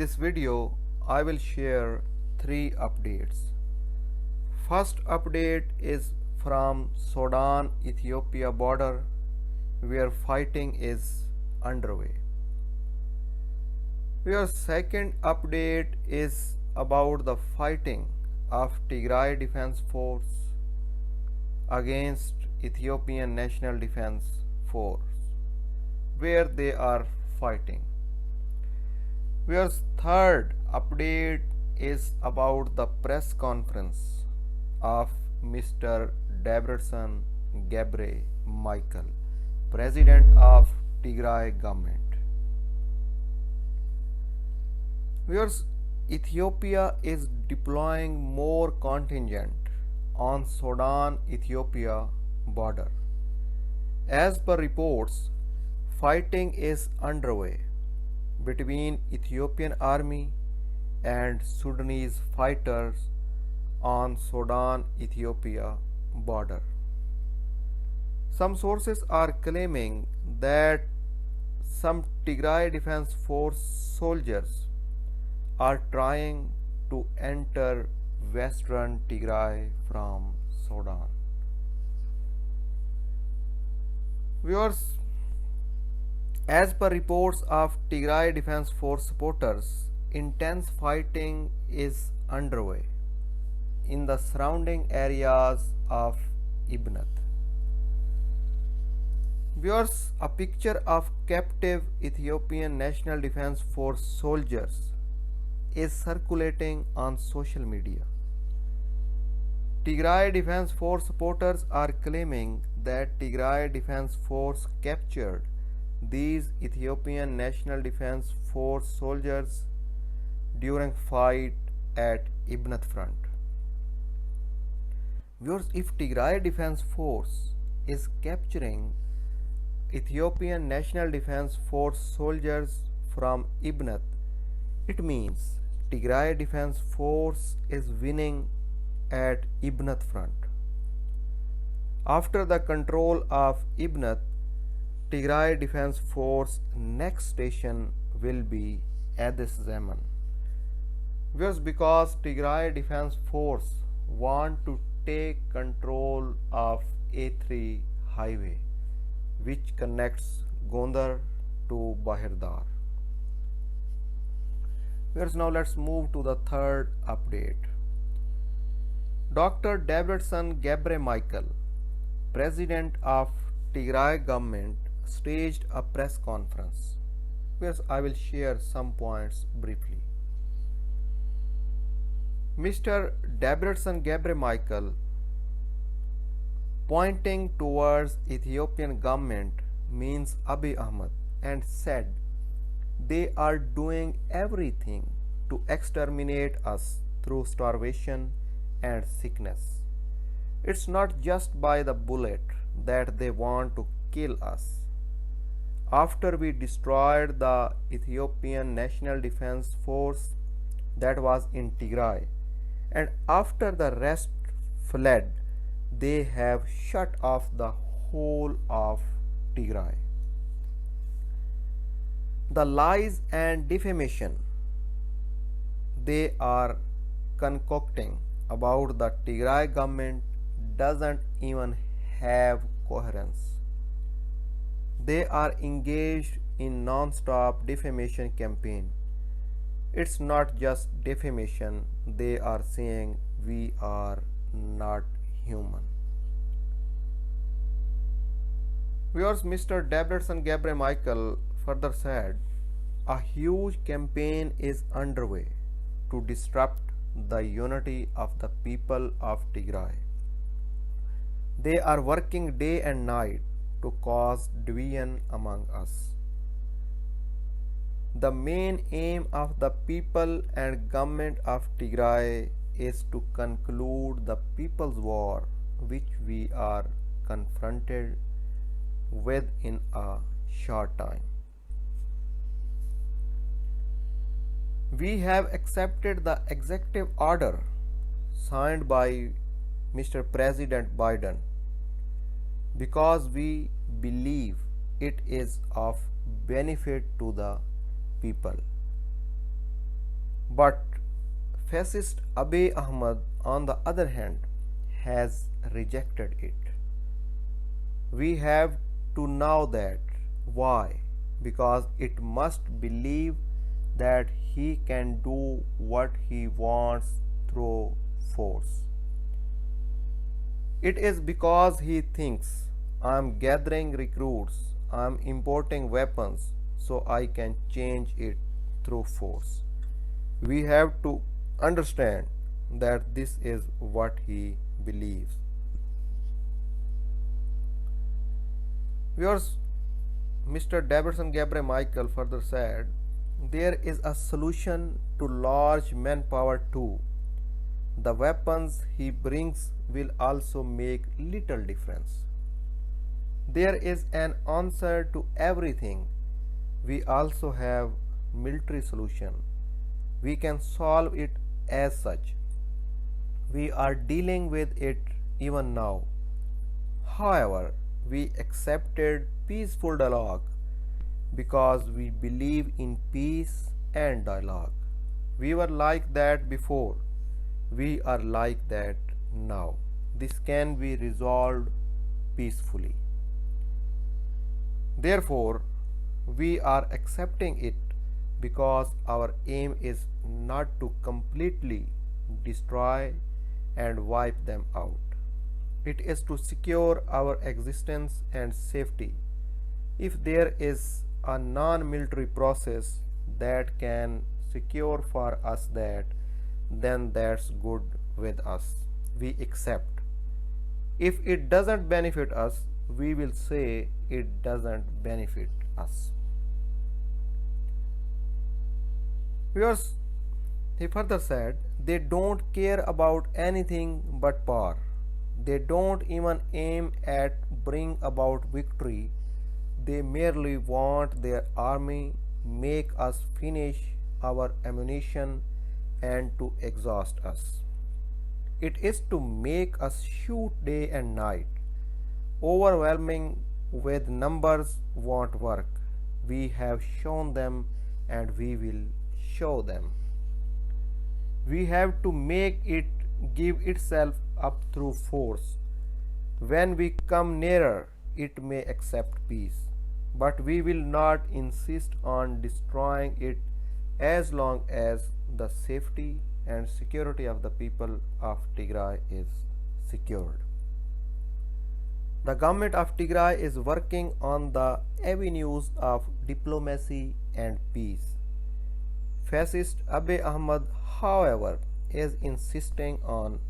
this video, I will share 3 updates. First update is from Sudan-Ethiopia border where fighting is underway. Your second update is about the fighting of Tigray Defense Force against Ethiopian National Defense Force, where they are fighting. Your third update is about the press conference of Mr. Debretsion Gebre Michael, President of Tigray government. Viewers, Ethiopia is deploying more contingent on Sudan-Ethiopia border. As per reports, fighting is underway between Ethiopian army and Sudanese fighters on Sudan-Ethiopia border. Some sources are claiming that some Tigray Defense Force soldiers are trying to enter western Tigray from Sudan. Viewers, as per reports of Tigray Defense Force supporters, intense fighting is underway in the surrounding areas of Ibnath. Viewers, a picture of captive Ethiopian National Defense Force soldiers is circulating on social media. Tigray Defense Force supporters are claiming that Tigray Defense Force captured these Ethiopian National Defense Force soldiers during fight at Ibnath front. Viewers, if Tigray Defense Force is capturing Ethiopian National Defense Force soldiers from Ibnath, it means Tigray Defense Force is winning at Ibnath front. After the control of Ibnath, Tigray Defense Force next station will be Addis Zaman. Because Tigray Defense Force want to take control of A3 highway which connects Gondar to Bahirdar. Now let's move to the third update. Dr. Debretsion Gebre Michael, President of Tigray government, staged a press conference where I will share some points briefly. Mr. Debretsion Gebre Michael, pointing towards Ethiopian government, means Abiy Ahmed, and said they are doing everything to exterminate us through starvation and sickness. It's not just by the bullet that they want to kill us. After we destroyed the Ethiopian National Defense Force that was in Tigray, and after the rest fled, they have shut off the whole of Tigray. The lies and defamation they are concocting about the Tigray government doesn't even have coherence. They are engaged in non-stop defamation campaign. It's not just defamation, they are saying we are not human. Viewers, Mr. Debretsion Gebre Michael further said a huge campaign is underway to disrupt the unity of the people of Tigray. They are working day and night to cause division among us. The main aim of the people and government of Tigray is to conclude the people's war which we are confronted with in a short time. We have accepted the executive order signed by Mr. President Biden because we believe it is of benefit to the people. But fascist Abiy Ahmed, on the other hand, has rejected it. We have to know that. Why? Because it must believe that he can do what he wants through force. It is because he thinks, I'm gathering recruits, I'm importing weapons, so I can change it through force. We have to understand that this is what he believes. Viewers, Mr. Davidson Gabriel Michael further said, there is a solution to large manpower too. The weapons he brings will also make little difference. There is an answer to everything. We also have military solution. We can solve it as such. We are dealing with it even now. However, we accepted peaceful dialogue because we believe in peace and dialogue. We were like that before. We are like that now. This can be resolved peacefully. Therefore, we are accepting it because our aim is not to completely destroy and wipe them out. It is to secure our existence and safety. If there is a non-military process that can secure for us that, then that's good with us. We accept. If it doesn't benefit us, we will say it doesn't benefit us. Viewers, he further said, they don't care about anything but power. They don't even aim at bring about victory. They merely want their army make us finish our ammunition and to exhaust us. It is to make us shoot day and night. Overwhelming with numbers won't work. We have shown them and we will show them. We have to make it give itself up through force. When we come nearer, it may accept peace, but we will not insist on destroying it as long as the safety and security of the people of Tigray is secured. The government of Tigray is working on the avenues of diplomacy and peace. Fascist Abiy Ahmed, however, is insisting on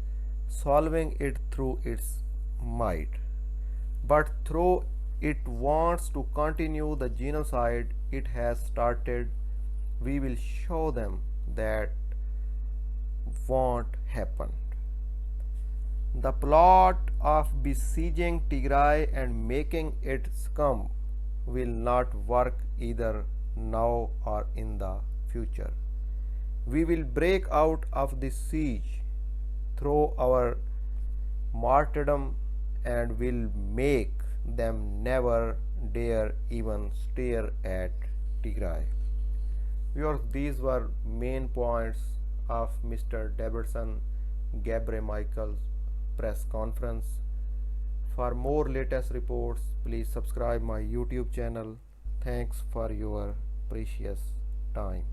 solving it through its might. But though it wants to continue the genocide it has started, we will show them that won't happen. The plot of besieging Tigray and making it succumb will not work either now or in the future. We will break out of this siege through our martyrdom and will make them never dare even stare at Tigray. Viewers, these were main points of Mr. Davidson Gabriel Michael's press conference. For more latest reports, please subscribe my YouTube channel. Thanks for your precious time.